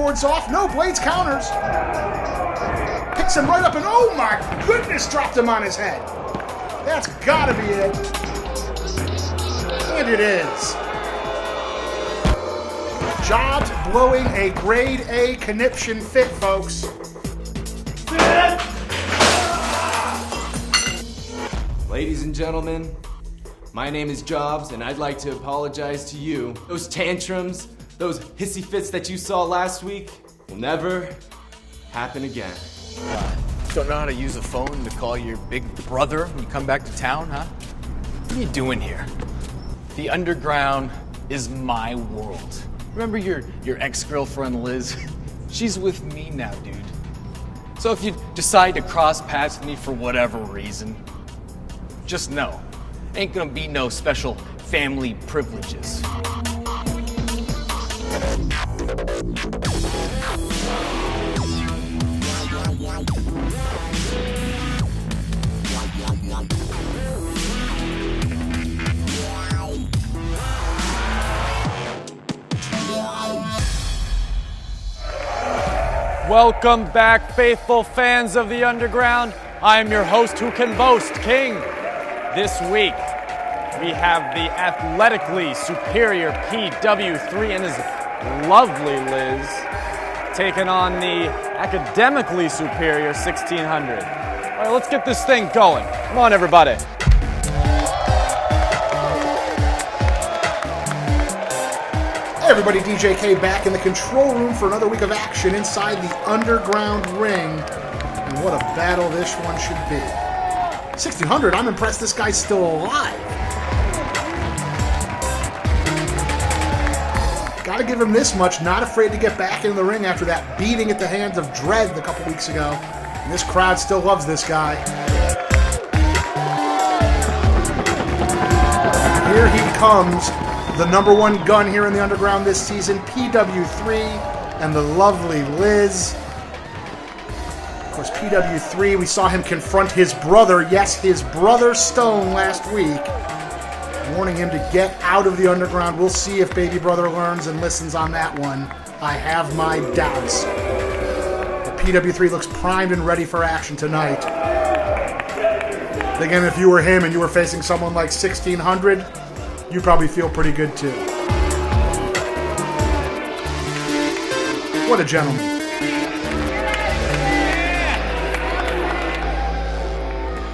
springboards off. No, Blades counters. Picks him right up and oh my goodness, dropped him on his head. That's gotta be it. And it is. Jobs blowing a grade A conniption fit, folks. Ladies and gentlemen, my name is Jobs, and I'd like to apologize to you. Those tantrums, those hissy fits that you saw last week will never happen again. Don't know how to use a phone to call your big brother when you come back to town, huh? What are you doing here? The underground is my world. Remember your ex-girlfriend Liz? She's with me now, dude. So if you decide to cross paths with me for whatever reason, just know, ain't gonna be no special family privileges. Welcome back, faithful fans of the Underground. I am your host who can boast, King. This week, we have the athletically superior PW3 and his lovely Liz taking on the academically superior 1600. All right, let's get this thing going. Come on, everybody. Hey everybody, DJ K back in the control room for another week of action inside the Underground ring. And what a battle this one should be. 1600, I'm impressed this guy's still alive. Gotta give him this much, not afraid to get back into the ring after that beating at the hands of Dread a couple weeks ago. And this crowd still loves this guy. Here he comes. The number one gun here in the Underground this season, PW3, and the lovely Liz. Of course, PW3, we saw him confront his brother, yes, his brother Stone last week, warning him to get out of the Underground. We'll see if baby brother learns and listens on that one. I have my doubts. But PW3 looks primed and ready for action tonight. Again, if you were him and you were facing someone like 1600, you probably feel pretty good too. What a gentleman.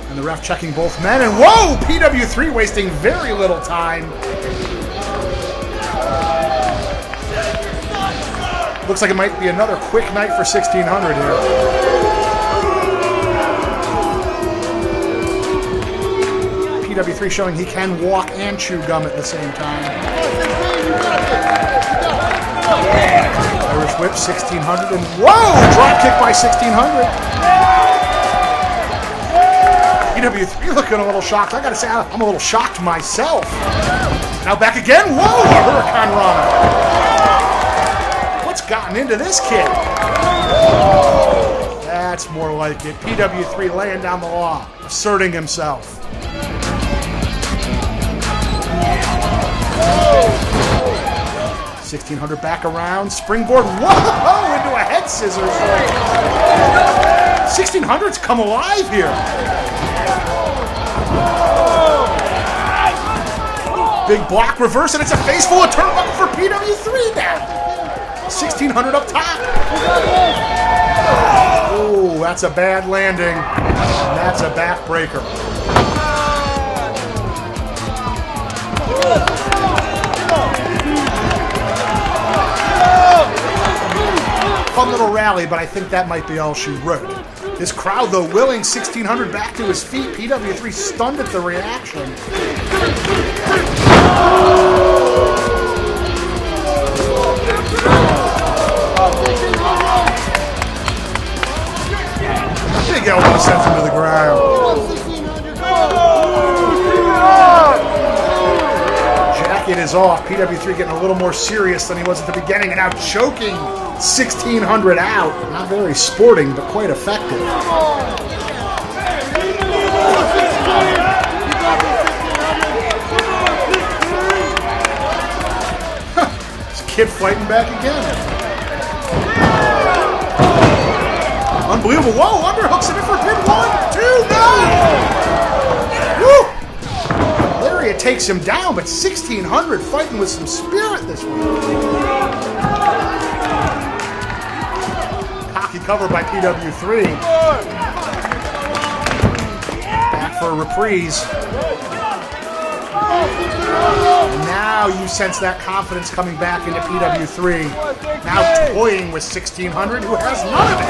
And the ref checking both men, and whoa! PW3 wasting very little time. Looks like it might be another quick night for 1600 here. PW3 showing he can walk and chew gum at the same time. Irish whip, 1600, and whoa! Drop kick by 1600. PW3 looking a little shocked. I gotta say, I'm a little shocked myself. Now back again. Whoa! A Hurricane Rana. What's gotten into this kid? That's more like it. PW3 laying down the law, asserting himself. 1600 back around, springboard, whoa, into a head scissors. 1600's come alive here. Big block reverse, and it's a face full of turnbuckle for PW3 now. 1600 up top. Oh, that's a bad landing. And that's a backbreaker. Fun little rally, but I think that might be all she wrote. This crowd, though, willing 1600 back to his feet. PW3 stunned at the reaction. Big elbow sends him to the ground. Jacket is off. PW3 getting a little more serious than he was at the beginning, and now choking 1600 out. Not very sporting, but quite effective. This kid fighting back again. Unbelievable. Whoa, underhooks him in for a pin. 1, 2, no! Woo! Lariat takes him down, but 1600 fighting with some spirit this one. Cocky cover by PW3. Back for a reprise. And now you sense that confidence coming back into PW3. Now toying with 1600, who has none of it.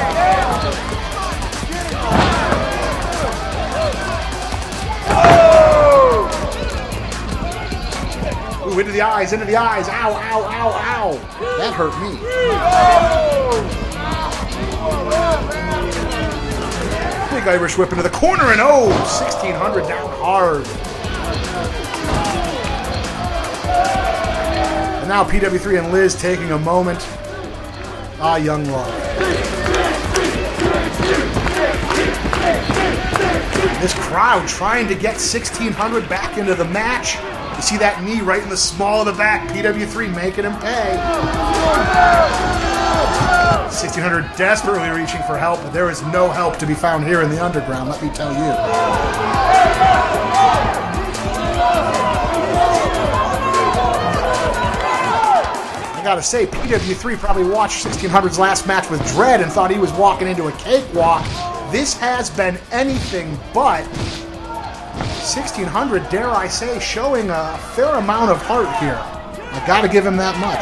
Ooh, into the eyes, into the eyes. Ow, ow, ow, ow. That hurt me. Big Irish whip into the corner, and 1600 down hard. And now PW3 and Liz taking a moment. Ah, young love. This crowd trying to get 1600 back into the match. You see that knee right in the small of the back. PW3 making him pay. 1600 desperately reaching for help, but there is no help to be found here in the underground, let me tell you. I gotta say, PW3 probably watched 1600's last match with Dread and thought he was walking into a cakewalk. This has been anything but. 1600, dare I say, showing a fair amount of heart here. I gotta give him that much.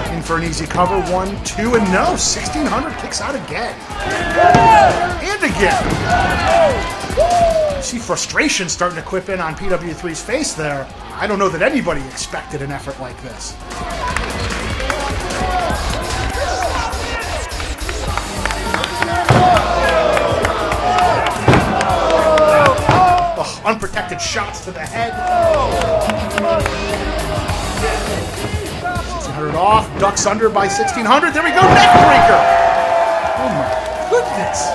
Looking for an easy cover, 1, 2, and no. 1600 kicks out again. And again. You see frustration starting to quip in on PW3's face there. I don't know that anybody expected an effort like this. Ugh, unprotected shots to the head. 1600 off, ducks under by 1600. There we go, neck breaker. Oh my goodness.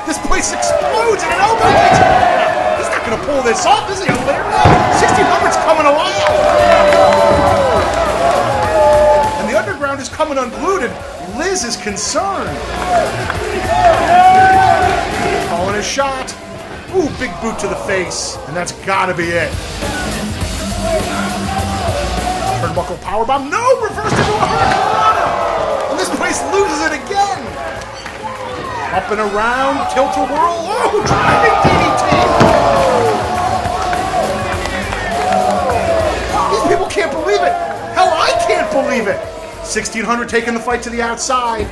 This place explodes in an elbow. He's not going to pull this off, is he? 1600's coming alive. And the underground is coming unglued, and Liz is concerned. Calling a shot. Ooh, big boot to the face. And that's got to be it. Turnbuckle powerbomb. No! Reversed into a hurricanrana! And this place loses it again. Up and around, tilt-a-whirl. Oh, driving DDT! These people can't believe it. Hell, I can't believe it. 1600 taking the fight to the outside.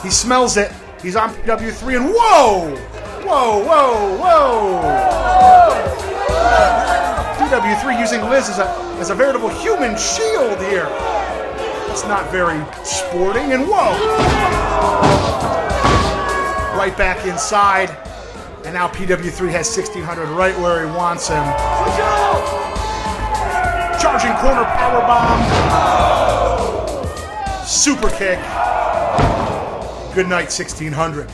He smells it. He's on PW3 and whoa! Whoa, whoa, whoa! PW3 using Liz as a veritable human shield here. That's not very sporting, and whoa! Right back inside, and now PW3 has 1600 right where he wants him. Charging corner powerbomb. Super kick. Good night, 1600.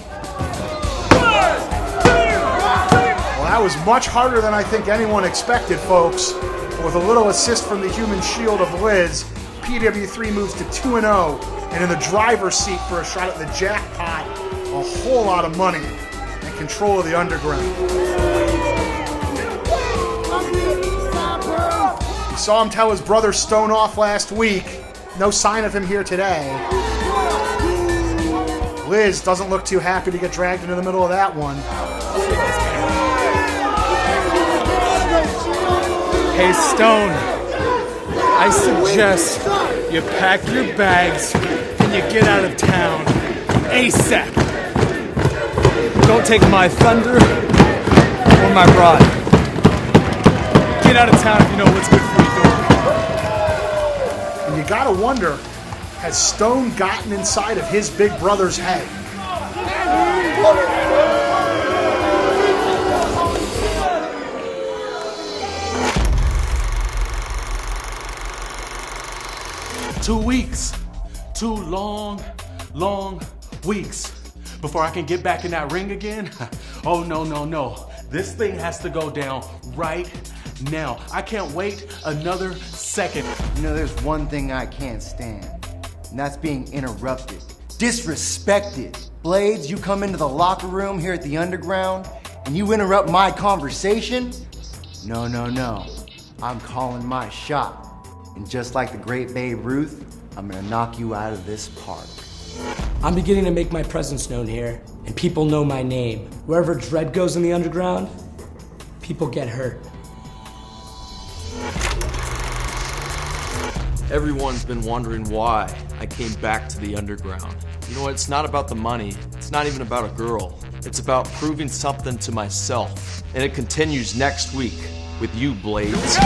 Well, that was much harder than I think anyone expected, folks. With a little assist from the human shield of Liz, PW3 moves to 2-0, and in the driver's seat for a shot at the jackpot, a whole lot of money and control of the underground. You saw him tell his brother Stone off last week. No sign of him here today. Liz doesn't look too happy to get dragged into the middle of that one. Hey, Stone, I suggest you pack your bags and you get out of town ASAP. Don't take my thunder or my rod. Get out of town if you know what's good for you, And you gotta wonder, has Stone gotten inside of his big brother's head? 2 weeks. 2 long weeks before I can get back in that ring again. Oh, no. This thing has to go down right now. I can't wait another second. You know, there's one thing I can't stand, and that's being interrupted, disrespected. Blades, you come into the locker room here at the Underground, and you interrupt my conversation? No, no, no. I'm calling my shot. And just like the great Babe Ruth, I'm gonna knock you out of this park. I'm beginning to make my presence known here, and people know my name. Wherever Dread goes in the Underground, people get hurt. Everyone's been wondering why I came back to the Underground. You know what, it's not about the money, it's not even about a girl. It's about proving something to myself. And it continues next week with you, Blades.